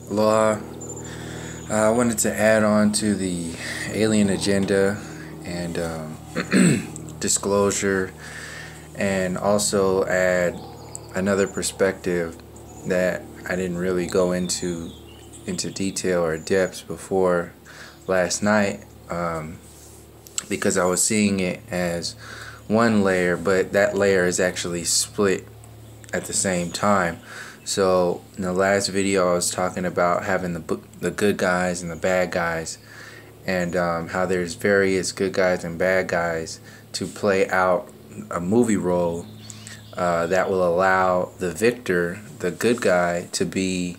Law. I wanted to add on to the alien agenda and disclosure, and also add another perspective that I didn't really go into detail or depth before last night, because I was seeing it as one layer, but that layer is actually split at the same time. So in the last video I was talking about having the good guys and the bad guys, and how there's various good guys and bad guys to play out a movie role that will allow the victor, the good guy, to be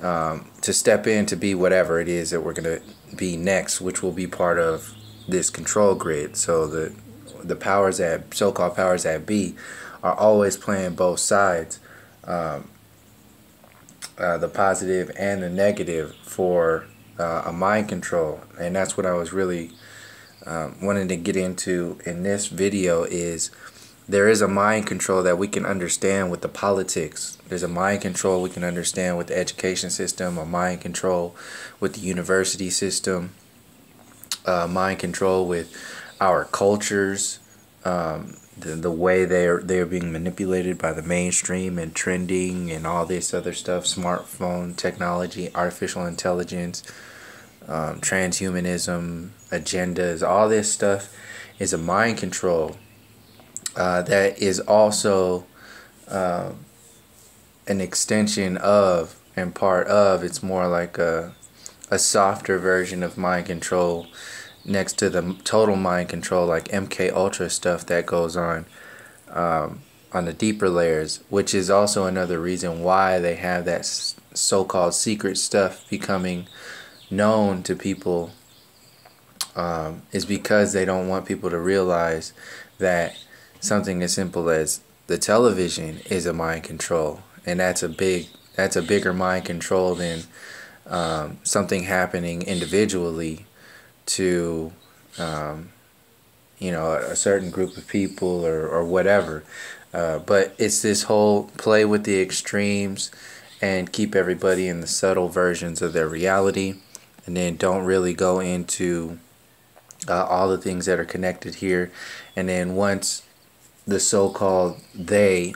to step in to be whatever it is that we're going to be next, which will be part of this control grid. So the powers that so-called powers that be are always playing both sides, the positive and the negative, for a mind control. And that's what I was really wanting to get into in this video. Is there is a mind control that we can understand with the politics. There's a mind control we can understand with the education system, a mind control with the university system, mind control with our cultures, the way they're being manipulated by the mainstream and trending and all this other stuff, smartphone technology, artificial intelligence, transhumanism, agendas, all this stuff is a mind control that is also an extension of and part of. It's more like a softer version of mind control next to the total mind control, like MK Ultra stuff that goes on the deeper layers, which is also another reason why they have that so-called secret stuff becoming known to people, is because they don't want people to realize that something as simple as the television is a mind control, and that's a bigger mind control than something happening individually to a certain group of people or whatever. But it's this whole play with the extremes and keep everybody in the subtle versions of their reality, and then don't really go into all the things that are connected here. And then once the so-called they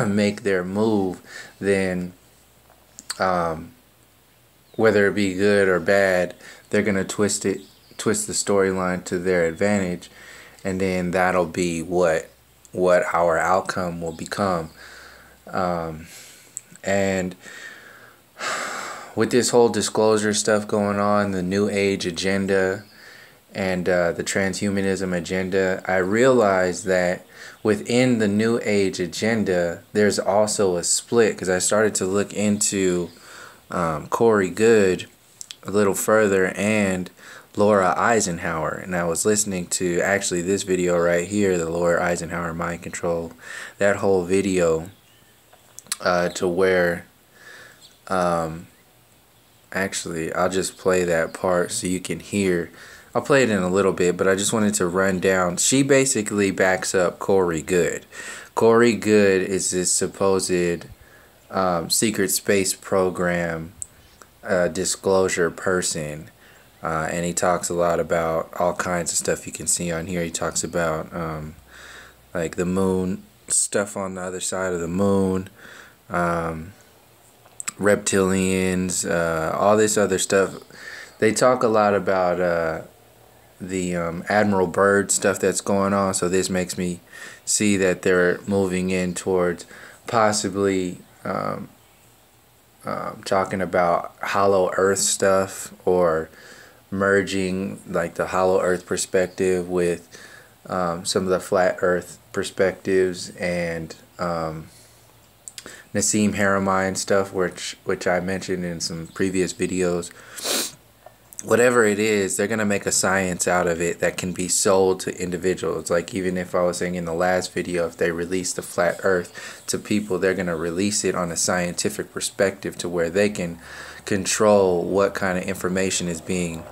make their move, then whether it be good or bad, they're going to twist the storyline to their advantage, and then that'll be what our outcome will become. And with this whole disclosure stuff going on, the New Age agenda and the transhumanism agenda, I realized that within the New Age agenda there's also a split, because I started to look into Corey Goode a little further and Laura Eisenhower, and I was listening to actually this video right here, the Laura Eisenhower mind control, that whole video, to where actually I'll just play that part so you can hear. I'll play it in a little bit, but I just wanted to run down. She basically backs up Corey Goode. Corey Goode is this supposed secret space program disclosure person, and he talks a lot about all kinds of stuff you can see on here. He talks about like the moon, stuff on the other side of the moon, reptilians, all this other stuff. They talk a lot about the Admiral Byrd stuff that's going on, so this makes me see that they're moving in towards possibly talking about hollow earth stuff, or merging like the hollow earth perspective with some of the flat earth perspectives, and Nassim Haramein stuff, which I mentioned in some previous videos. Whatever it is, they're going to make a science out of it that can be sold to individuals. Like, even if I was saying in the last video, if they release the flat earth to people, they're going to release it on a scientific perspective to where they can control what kind of information is being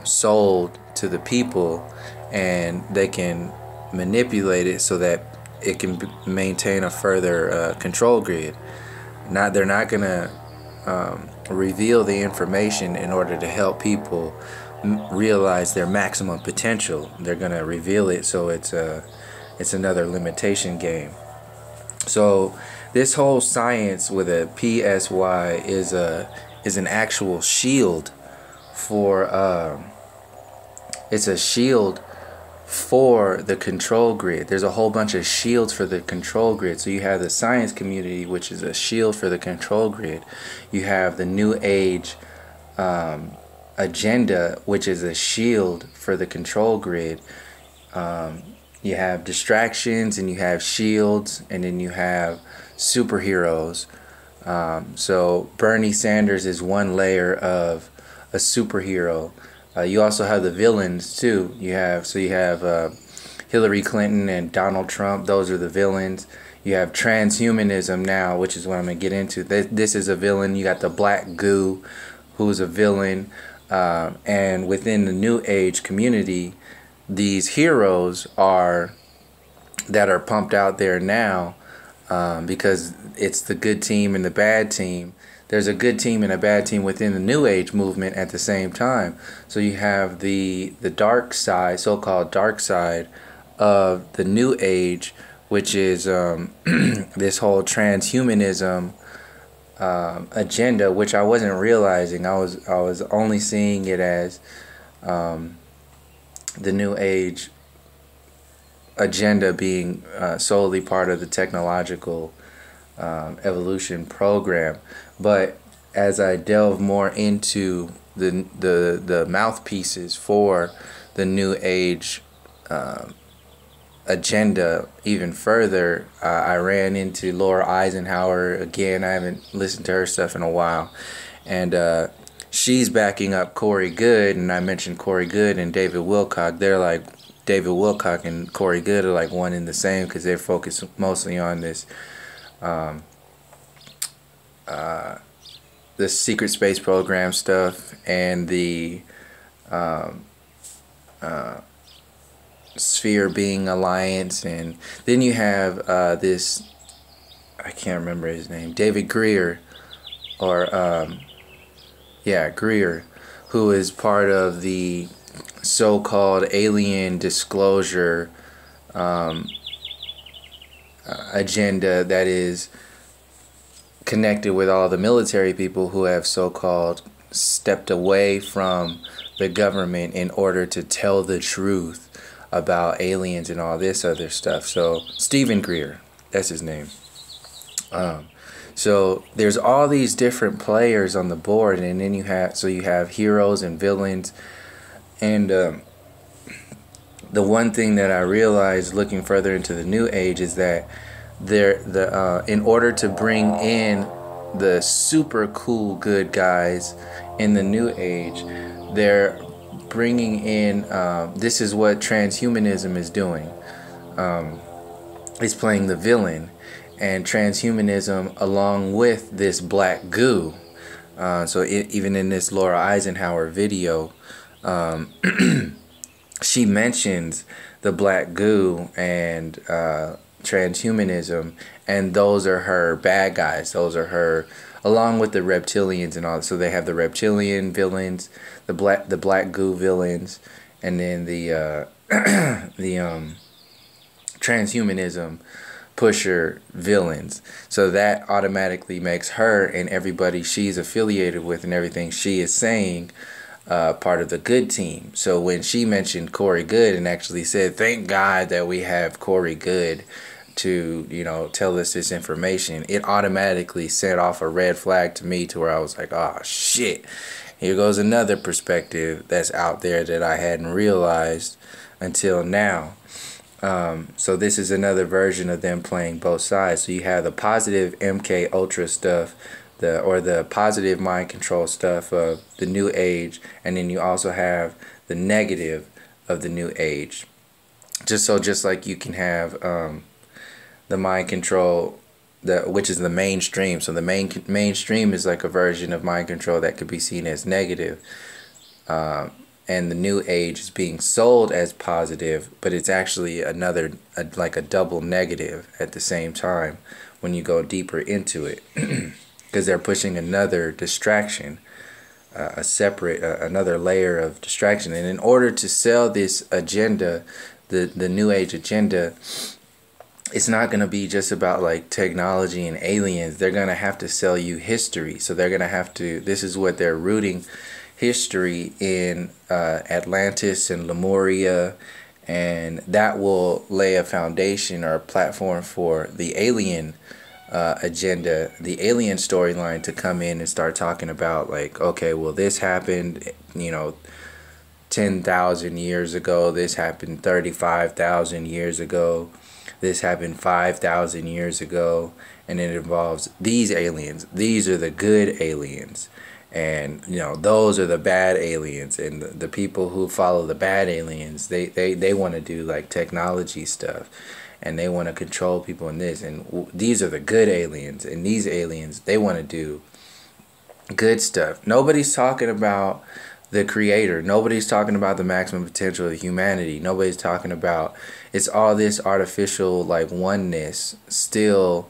sold to the people, and they can manipulate it so that it can maintain a further control grid. They're not going to reveal the information in order to help people realize their maximum potential. They're going to reveal it, so it's another limitation game. So this whole science with a PSY is an actual shield for it's a shield for the control grid. There's a whole bunch of shields for the control grid. So you have the science community, which is a shield for the control grid. You have the New Age agenda, which is a shield for the control grid. You have distractions, and you have shields, and then you have superheroes. So Bernie Sanders is one layer of a superhero. You also have the villains too. You have Hillary Clinton and Donald Trump. Those are the villains. You have transhumanism now, which is what I'm gonna get into. This is a villain. You got the black goo, who's a villain, and within the New Age community, these heroes that are pumped out there now, because it's the good team and the bad team. There's a good team and a bad team within the New Age movement at the same time. So you have the dark side, so-called dark side of the New Age, which is this whole transhumanism agenda, which I wasn't realizing. I was only seeing it as the New Age agenda being solely part of the technological evolution program. But as I delve more into the mouthpieces for the New Age agenda even further, I ran into Laura Eisenhower again. I haven't listened to her stuff in a while, and she's backing up Corey Goode. And I mentioned Corey Goode and David Wilcock. They're like, David Wilcock and Corey Goode are like one and the same, because they're focused mostly on this the secret space program stuff and the sphere being alliance. And then you have this, I can't remember his name, David Greer, or Greer, who is part of the so-called alien disclosure agenda that is connected with all the military people who have so-called stepped away from the government in order to tell the truth about aliens and all this other stuff. So Stephen Greer, that's his name. So there's all these different players on the board, and then you have heroes and villains. And the one thing that I realized looking further into the New Age is that in order to bring in the super cool good guys in the New Age, they're bringing in, this is what transhumanism is doing. It's playing the villain, and transhumanism along with this black goo. Even in this Laura Eisenhower video, she mentions the black goo and transhumanism, and those are her bad guys. Those are her, along with the reptilians and all. So they have the reptilian villains, the black goo villains, and then the transhumanism pusher villains. So that automatically makes her and everybody she's affiliated with and everything she is saying part of the good team. So when she mentioned Corey Goode and actually said, "Thank God that we have Corey Goode to, tell us this information," it automatically set off a red flag to me, to where I was like, oh shit, here goes another perspective that's out there that I hadn't realized until now. So this is another version of them playing both sides. So you have the positive MK Ultra stuff, the positive mind control stuff of the New Age, and then you also have the negative of the New Age. Just like you can have the mind control, which is the mainstream. So the mainstream is like a version of mind control that could be seen as negative, and the New Age is being sold as positive, but it's actually like a double negative at the same time when you go deeper into it. because they're pushing another distraction, a separate, another layer of distraction. And in order to sell this agenda, the New Age agenda, it's not going to be just about like technology and aliens. They're going to have to sell you history. So they're going to have to, this is what they're rooting history in, Atlantis and Lemuria, and that will lay a foundation or a platform for the alien agenda, the alien storyline to come in and start talking about like, okay, well, this happened, 10,000 years ago, this happened 35,000 years ago, this happened 5,000 years ago, and it involves these aliens. These are the good aliens, and those are the bad aliens, and the people who follow the bad aliens, they want to do like technology stuff, and they want to control people in this, and these are the good aliens, and these aliens, they want to do good stuff. Nobody's talking about the creator. Nobody's talking about the maximum potential of humanity. Nobody's talking about, it's all this artificial like oneness still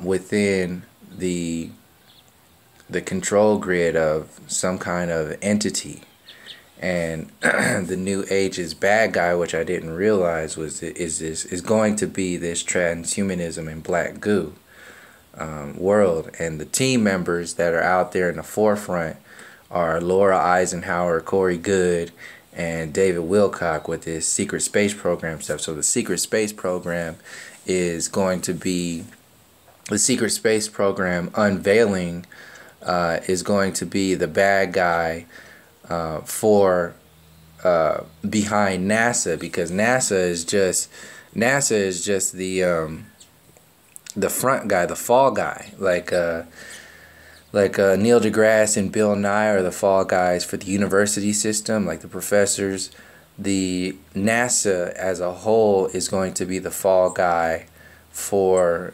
within the control grid of some kind of entity. And the New Age's bad guy, which I didn't realize is going to be this transhumanism and black goo world. And the team members that are out there in the forefront are Laura Eisenhower, Corey Goode, and David Wilcock with this secret space program stuff. So the secret space program is going to be, the secret space program unveiling is going to be the bad guy for behind NASA, because NASA is just the front guy, the fall guy, like Neil deGrasse and Bill Nye are the fall guys for the university system, like the professors. The NASA as a whole is going to be the fall guy for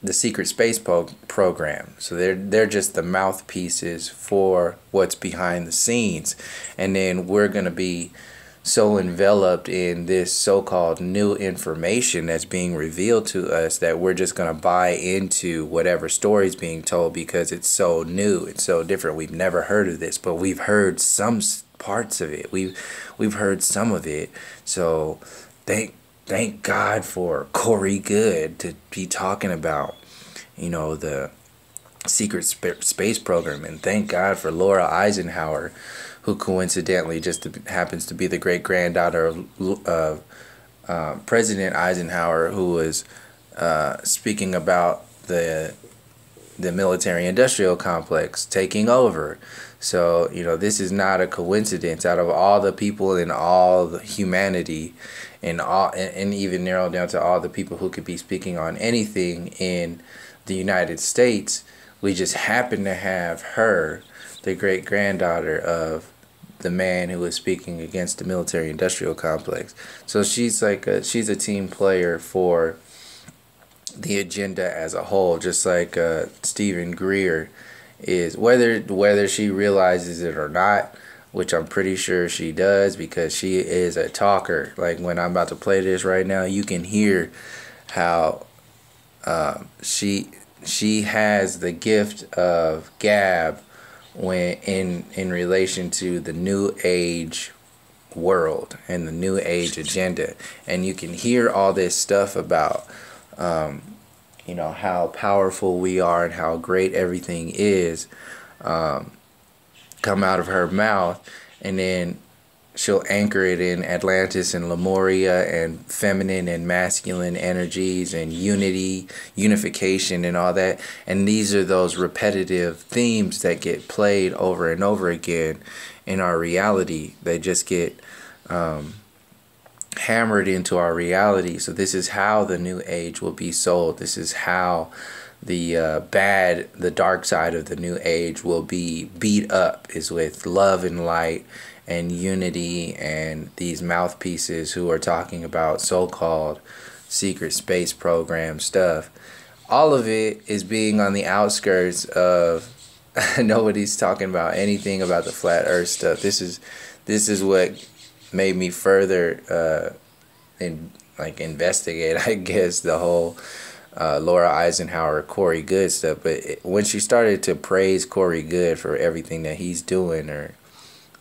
the secret space program. So they're just the mouthpieces for what's behind the scenes, and then we're going to be so enveloped in this so-called new information that's being revealed to us that we're just going to buy into whatever story's being told because it's so new, it's so different. We've never heard of this, but we've heard some parts of it. We've heard some of it. So thank God for Corey Goode to be talking about, the secret space program, and thank God for Laura Eisenhower, who coincidentally just happens to be the great-granddaughter of President Eisenhower, who was speaking about the military-industrial complex taking over. So, this is not a coincidence. Out of all the people in all the humanity, and even narrowed down to all the people who could be speaking on anything in the United States, we just happen to have her, the great-granddaughter of the man who was speaking against the military-industrial complex. So she's she's a team player for the agenda as a whole, just like Stephen Greer is, whether she realizes it or not, which I'm pretty sure she does, because she is a talker. Like when I'm about to play this right now, you can hear how she has the gift of gab when in relation to the New Age world and the New Age agenda. And you can hear all this stuff about how powerful we are and how great everything is come out of her mouth, and then she'll anchor it in Atlantis and Lemuria and feminine and masculine energies and unification and all that. And these are those repetitive themes that get played over and over again in our reality. They just get hammered into our reality. So this is how the New Age will be sold. This is how the dark side of the New Age will be beat up, is with love and light and unity, and these mouthpieces who are talking about so-called secret space program stuff. All of it is being on the outskirts of nobody's talking about anything about the flat earth stuff. This is what made me further investigate, I guess, the whole Laura Eisenhower, Corey Goode stuff. But when she started to praise Corey Goode for everything that he's doing or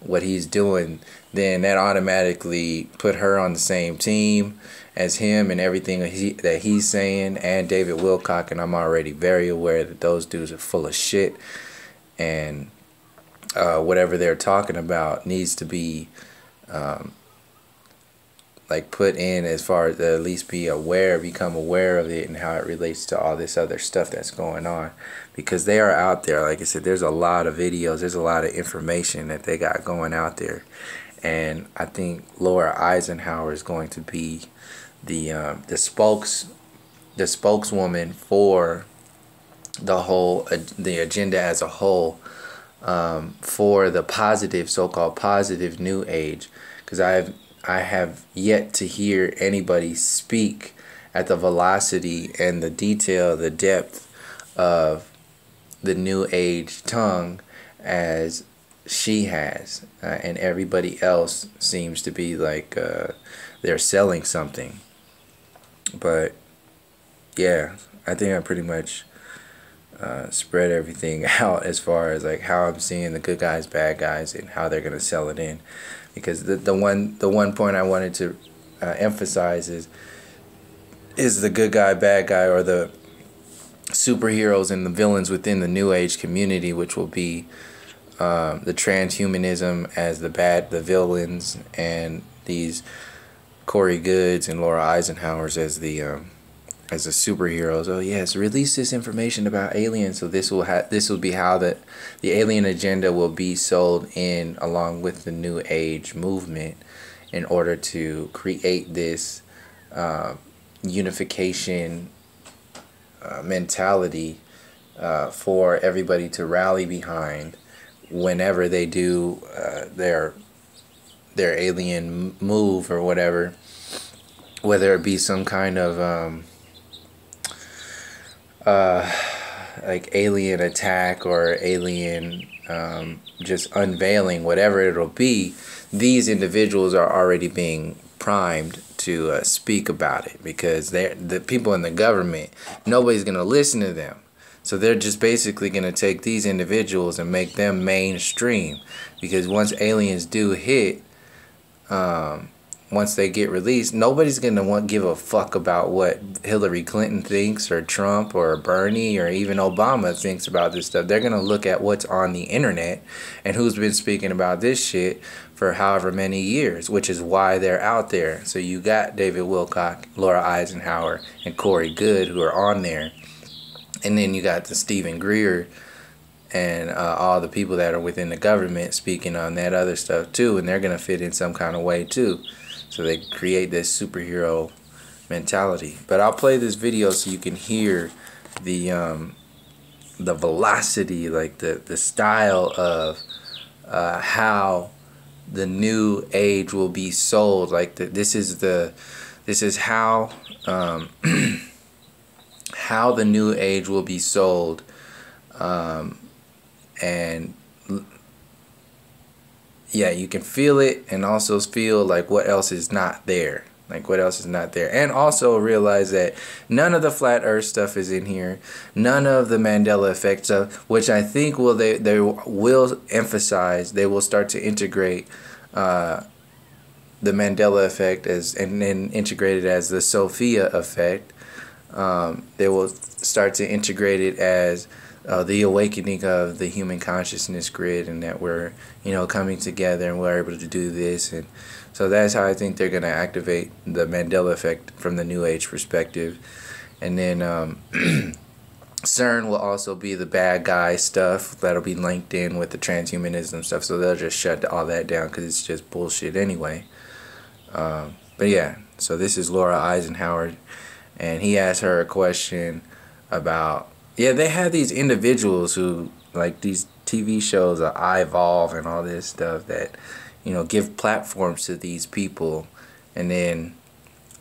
what he's doing, then that automatically put her on the same team as him and everything that he's saying, and David Wilcock. And I'm already very aware that those dudes are full of shit, and whatever they're talking about needs to be like put in, as far as at least become aware of it and how it relates to all this other stuff that's going on, because they are out there. Like I said, there's a lot of videos, there's a lot of information that they got going out there, and I think Laura Eisenhower is going to be the spokeswoman for the whole the agenda as a whole, for the positive, so-called positive new age, because I have yet to hear anybody speak at the velocity and the detail, the depth of the new age tongue as she has, and everybody else seems to be like they're selling something. But yeah, I think I pretty much spread everything out as far as like how I'm seeing the good guys, bad guys, and how they're gonna sell it in. Because the one point I wanted to emphasize is the good guy, bad guy, or the superheroes and the villains within the New Age community, which will be the transhumanism as the villains, and these Corey Goodes and Laura Eisenhowers as the superheroes. Oh yes, release this information about aliens, so this will be how the alien agenda will be sold in along with the New Age movement, in order to create this unification mentality for everybody to rally behind whenever they do their alien move or whatever, whether it be some kind of like alien attack or alien just unveiling, whatever it'll be. These individuals are already being primed to speak about it, because they're the people in the government. Nobody's gonna listen to them, so they're just basically gonna take these individuals and make them mainstream, because once aliens do hit, once they get released, nobody's gonna give a fuck about what Hillary Clinton thinks, or Trump, or Bernie, or even Obama thinks about this stuff. They're gonna look at what's on the internet and who's been speaking about this shit for however many years, which is why they're out there. So you got David Wilcock, Laura Eisenhower, and Corey Goode who are on there, and then you got the Stephen Greer and all the people that are within the government speaking on that other stuff too, and they're gonna fit in some kind of way too. So they create this superhero mentality. But I'll play this video so you can hear the velocity, like the style of how the new age will be sold. Like this is how how the new age will be sold, and yeah, you can feel it, and also feel like what else is not there. Like what else is not there. And also realize that none of the flat earth stuff is in here. None of the Mandela effect stuff, which I think they will emphasize. They will start to integrate the Mandela effect and then integrate it as the Sophia effect. They will start to integrate it as the awakening of the human consciousness grid, and that we're, coming together and we're able to do this. And so that's how I think they're going to activate the Mandela effect from the New Age perspective. And then CERN will also be the bad guy stuff that'll be linked in with the transhumanism stuff, so they'll just shut all that down because it's just bullshit anyway. But yeah, so this is Laura Eisenhower, and he asked her a question about, yeah, they have these individuals who, like these TV shows, iVolve and all this stuff, that, give platforms to these people, and then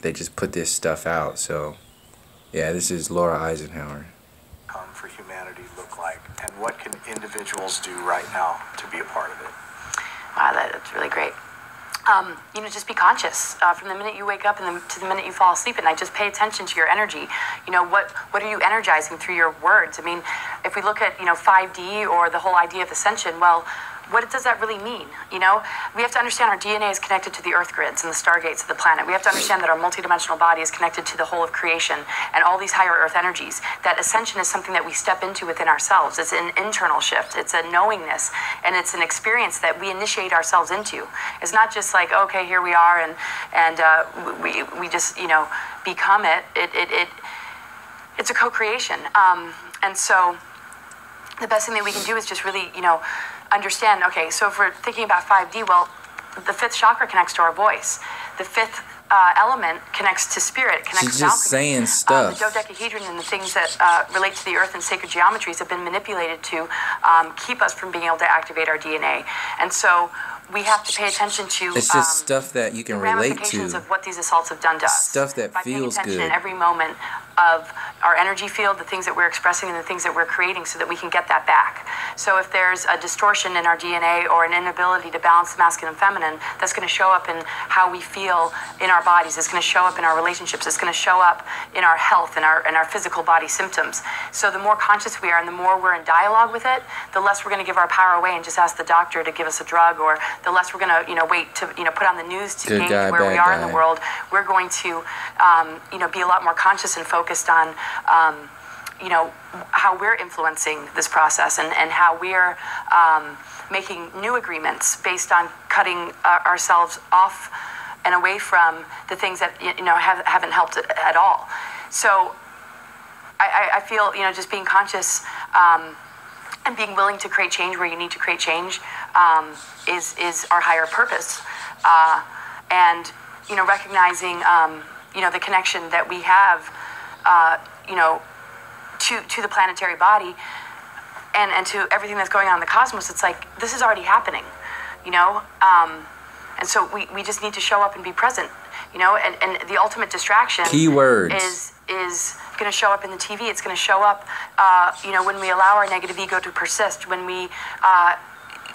they just put this stuff out. So, yeah, this is Laura Eisenhower. For humanity look like, and what can individuals do right now to be a part of it? Wow, that's really great. just be conscious from the minute you wake up and to the minute you fall asleep at night. Just pay attention to your energy. What are you energizing through your words? I mean, if we look at 5D or the whole idea of ascension, well, what does that really mean? We have to understand our DNA is connected to the earth grids and the stargates of the planet. We have to understand that our multidimensional body is connected to the whole of creation and all these higher earth energies. That ascension is something that we step into within ourselves. It's an internal shift. It's a knowingness, and it's an experience that we initiate ourselves into. It's not just like, okay, here we are, and we just become it. It's a co-creation, and so the best thing that we can do is just really understand, okay, so if we're thinking about 5D, well, the fifth chakra connects to our voice. The fifth element connects to spirit, connects She's to just alchemy. saying stuff. The dodecahedron and the things that relate to the earth and sacred geometries have been manipulated to keep us from being able to activate our DNA. And so we have to pay attention to It's just stuff that you can the relate ramifications to. of what these assaults have done to us. Stuff that by feels paying attention good. in every moment of our energy field, the things that we're expressing and the things that we're creating, so that we can get that back. So if there's a distortion in our DNA or an inability to balance masculine and feminine, that's going to show up in how we feel in our bodies. It's going to show up in our relationships. It's going to show up in our health and our physical body symptoms. So the more conscious we are and the more we're in dialogue with it, the less we're going to give our power away and just ask the doctor to give us a drug, or the less we're going to wait to put on the news to Good gauge guy, where we bad are in guy. the world. We're going to be a lot more conscious and focused on how we're influencing this process, and how we're making new agreements based on cutting ourselves off and away from the things that haven't helped at all. So I feel just being conscious and being willing to create change where you need to create change is our higher purpose, and recognizing the connection that we have to the planetary body and to everything that's going on in the cosmos. It's like this is already happening, and so we just need to show up and be present, and the ultimate distraction Keywords. is going to show up in the TV. It's going to show up when we allow our negative ego to persist, when we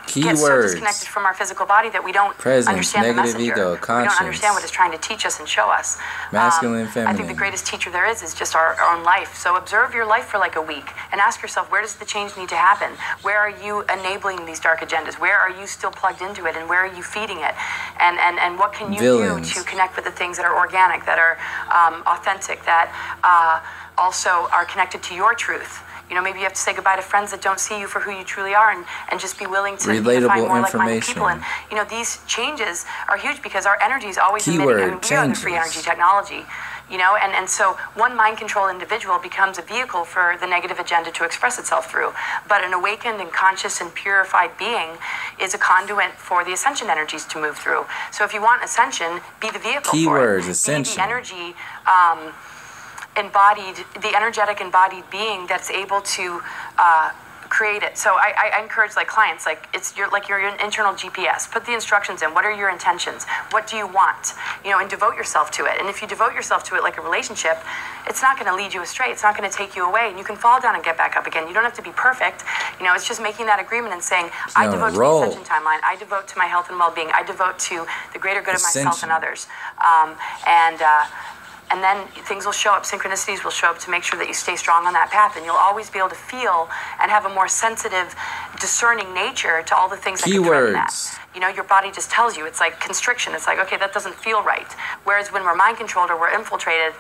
get so Keywords. disconnected from our physical body that we don't Presence, understand the negative messenger. ego, We conscience. don't understand what it's trying to teach us and show us. Masculine, I think the feminine. greatest teacher there is just our own life. So observe your life for like a week and ask yourself, where does the change need to happen? Where are you enabling these dark agendas? Where are you still plugged into it, and where are you feeding it? And what can you Villains. do to connect with the things that are organic, that are authentic, that also are connected to your truth? Maybe you have to say goodbye to friends that don't see you for who you truly are, and just be willing to Relatable find more like-minded information. people. And these changes are huge because our energy is always Keyword emitting. We are the free changes. energy technology. And so one mind-controlled individual becomes a vehicle for the negative agenda to express itself through. But an awakened and conscious and purified being is a conduit for the ascension energies to move through. So if you want ascension, be the vehicle for Keywords, it. ascension. Be the energy the energetic embodied being that's able to create it. So I encourage clients, it's your internal GPS. Put the instructions in. What are your intentions? What do you want? And devote yourself to it. And if you devote yourself to it like a relationship, it's not going to lead you astray. It's not going to take you away. And you can fall down and get back up again. You don't have to be perfect. It's just making that agreement and saying, I devote to the ascension timeline. I devote to my health and well-being. I devote to the greater good of myself and others. And then things will show up, synchronicities will show up to make sure that you stay strong on that path. And you'll always be able to feel and have a more sensitive, discerning nature to all the things that can threaten that. Your body just tells you. It's like constriction. It's like, okay, that doesn't feel right. Whereas when we're mind-controlled or we're infiltrated,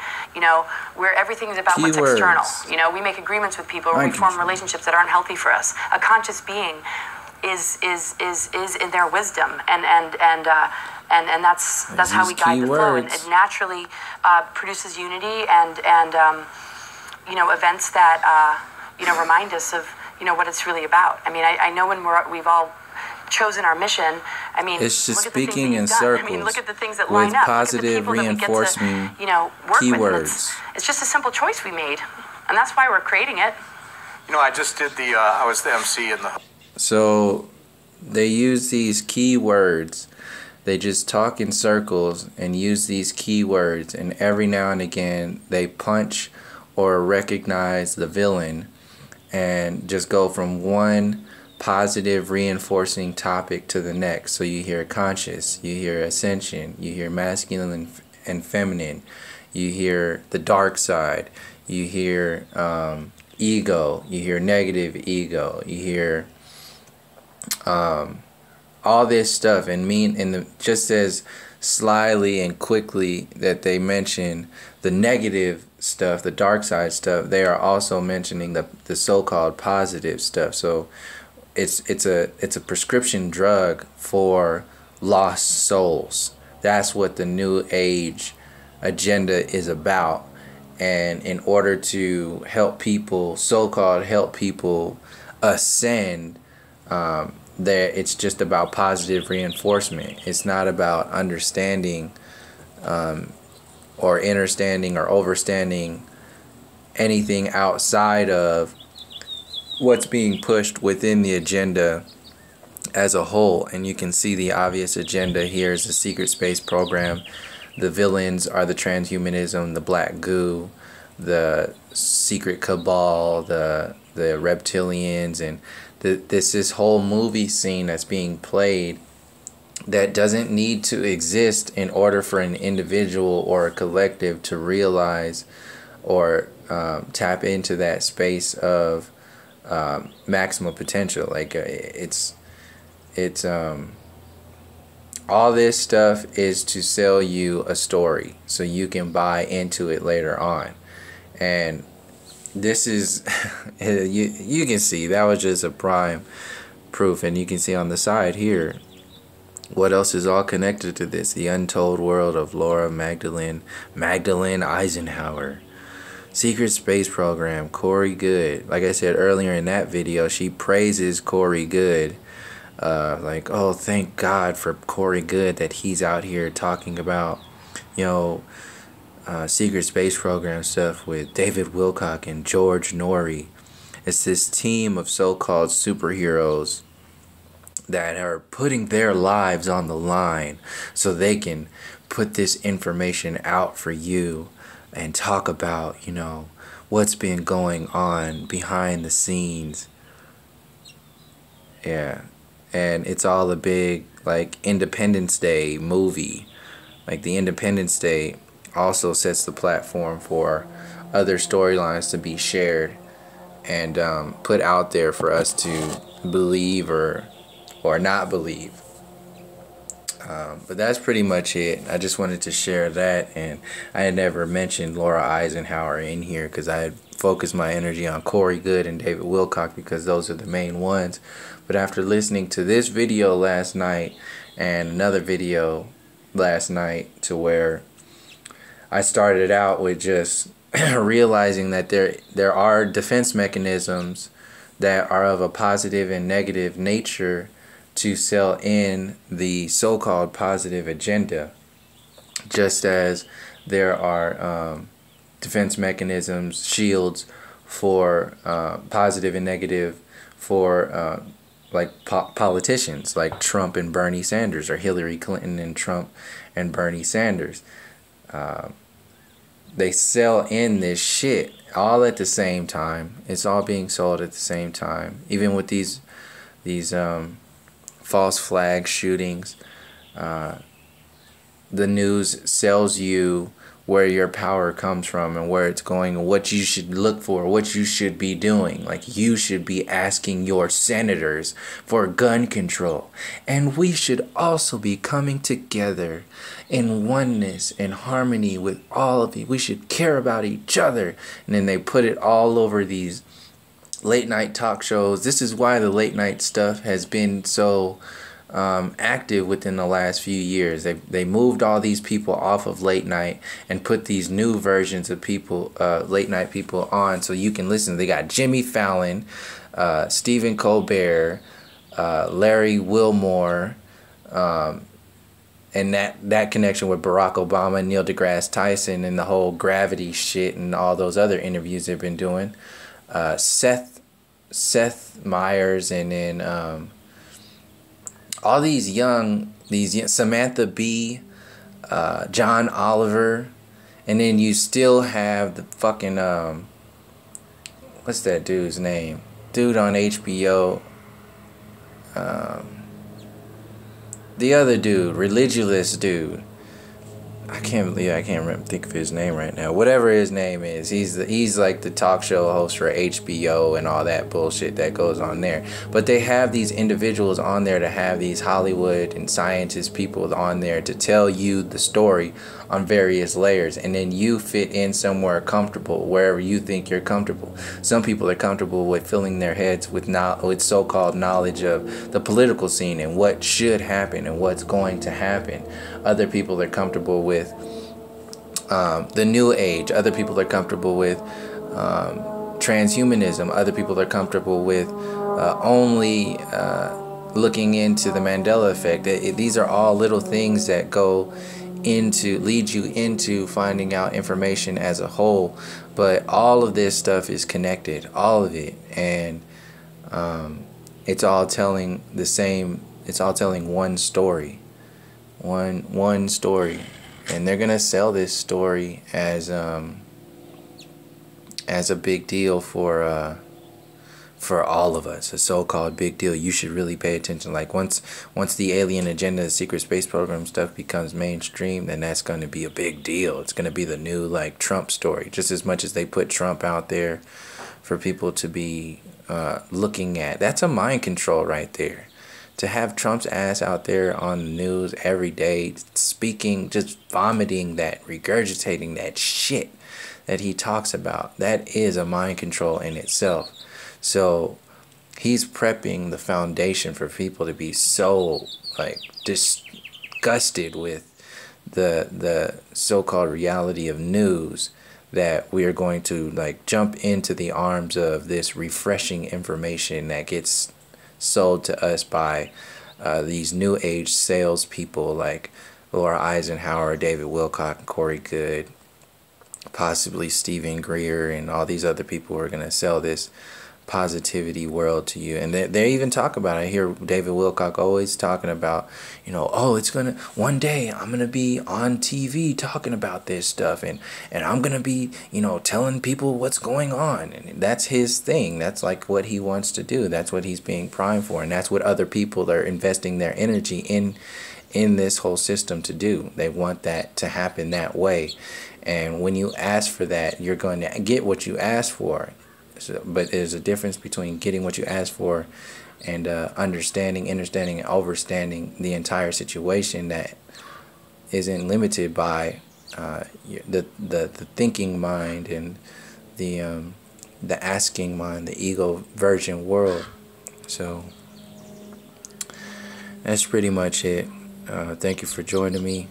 where everything is about what's external. We make agreements with people, or we form relationships that aren't healthy for us. A conscious being is in their wisdom, and that's how we guide the flow, and it naturally produces unity and events that remind us of what it's really about. I mean, I know when we've all chosen our mission. I mean, it's just look at the speaking things in that you've done. circles. I mean, look at the things that with line up. positive look at the people reinforcement that we get to, work keywords. With. It's just a simple choice we made, and that's why we're creating it. I just did I was the MC in the. So they use these keywords. They just talk in circles and use these keywords, and every now and again they punch or recognize the villain and just go from one positive reinforcing topic to the next. So you hear conscious, you hear ascension, you hear masculine and feminine, you hear the dark side, you hear ego, you hear negative ego, you hear all this stuff, and just as slyly and quickly that they mention the negative stuff, the dark side stuff, they are also mentioning the so-called positive stuff. So it's a prescription drug for lost souls. That's what the New Age agenda is about. And in order to help people, so-called help people ascend, it's just about positive reinforcement. It's not about understanding or understanding or overstanding anything outside of what's being pushed within the agenda as a whole. And you can see the obvious agenda here is the secret space program. The villains are the transhumanism, the black goo, the secret cabal, the reptilians, and this whole movie scene that's being played that doesn't need to exist in order for an individual or a collective to realize or tap into that space of maximum potential. Like it's all this stuff is to sell you a story so you can buy into it later on. And this is you can see that was just a prime proof. And you can see on the side here what else is all connected to this: the untold world of Laura Magdalene Eisenhower, secret space program, Corey Good. Like I said earlier in that video, she praises Corey Good, like, oh, thank God for Corey Good that he's out here talking about, you know, secret space program stuff with David Wilcock and George Norrie. It's this team of so-called superheroes that are putting their lives on the line so they can put this information out for you and talk about, you know, what's been going on behind the scenes. Yeah. And it's all a big, like, Independence Day movie. Like, the Independence Day also sets the platform for other storylines to be shared and put out there for us to believe or not believe. But that's pretty much it. I just wanted to share that, and I had never mentioned Laura Eisenhower in here because I had focused my energy on Corey Good and David Wilcock because those are the main ones. But after listening to this video last night and another video last night, to where I started out with just realizing that there are defense mechanisms that are of a positive and negative nature to sell in the so-called positive agenda, just as there are defense mechanisms, shields for positive and negative for like politicians like Trump and Bernie Sanders, or Hillary Clinton and Trump and Bernie Sanders. They sell in this shit all at the same time. It's all being sold at the same time. Even with these false flag shootings, the news sells you where your power comes from and where it's going and what you should look for, what you should be doing. Like, you should be asking your senators for gun control. And we should also be coming together in oneness and harmony with all of you. We should care about each other. And then they put it all over these late night talk shows. This is why the late night stuff has been so active within the last few years. They moved all these people off of late night and put these new versions of people, late night people, on so you can listen. They got Jimmy Fallon, Stephen Colbert, Larry Wilmore, and that connection with Barack Obama, Neil deGrasse Tyson, and the whole gravity shit and all those other interviews they've been doing. Seth Meyers, and then all these young Samantha Bee, John Oliver, and then you still have the fucking what's that dude's name? Dude on HBO. the other dude, religious dude. I can't believe I can't think of his name right now. Whatever his name is, he's like the talk show host for HBO and all that bullshit that goes on there. But they have these individuals on there to have these Hollywood and scientist people on there to tell you the story on various layers, and then you fit in somewhere comfortable wherever you think you're comfortable. Some people are comfortable with filling their heads with so-called knowledge of the political scene and what should happen and what's going to happen. Other people are comfortable with the new age. Other people are comfortable with transhumanism. Other people are comfortable with only looking into the Mandela effect. These are all little things that lead you into finding out information as a whole. But all of this stuff is connected, all of it, and it's all telling the same. It's all telling one story. One story, and they're gonna sell this story as a big deal for all of us, a so-called big deal. You should really pay attention. Like once the alien agenda, the secret space program stuff becomes mainstream, then that's gonna be a big deal. It's gonna be the new like Trump story, just as much as they put Trump out there for people to be looking at. That's a mind control right there. To have Trump's ass out there on the news every day, speaking, just vomiting that, regurgitating that shit that he talks about, that is a mind control in itself. So he's prepping the foundation for people to be so like disgusted with the so-called reality of news that we are going to like jump into the arms of this refreshing information that gets sold to us by these new age salespeople like Laura Eisenhower, David Wilcock, and Corey Goode, possibly Stephen Greer, and all these other people who are going to sell this positivity world to you. And they even talk about it. I hear David Wilcock always talking about, oh, it's gonna one day I'm gonna be on TV talking about this stuff, and I'm gonna be telling people what's going on. And that's his thing. That's like what he wants to do. That's what he's being primed for, and that's what other people are investing their energy in this whole system to do. They want that to happen that way, and when you ask for that, you're going to get what you ask for. But there's a difference between getting what you ask for and understanding, and overstanding the entire situation that isn't limited by the thinking mind and the asking mind, the ego version world. So that's pretty much it. Thank you for joining me.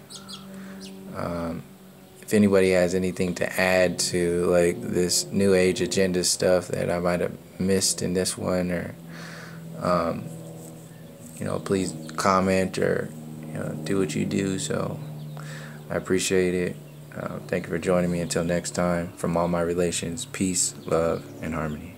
If anybody has anything to add to like this new age agenda stuff that I might have missed in this one, or please comment or do what you do. So I appreciate it. Thank you for joining me. Until next time, from all my relations, peace, love, and harmony.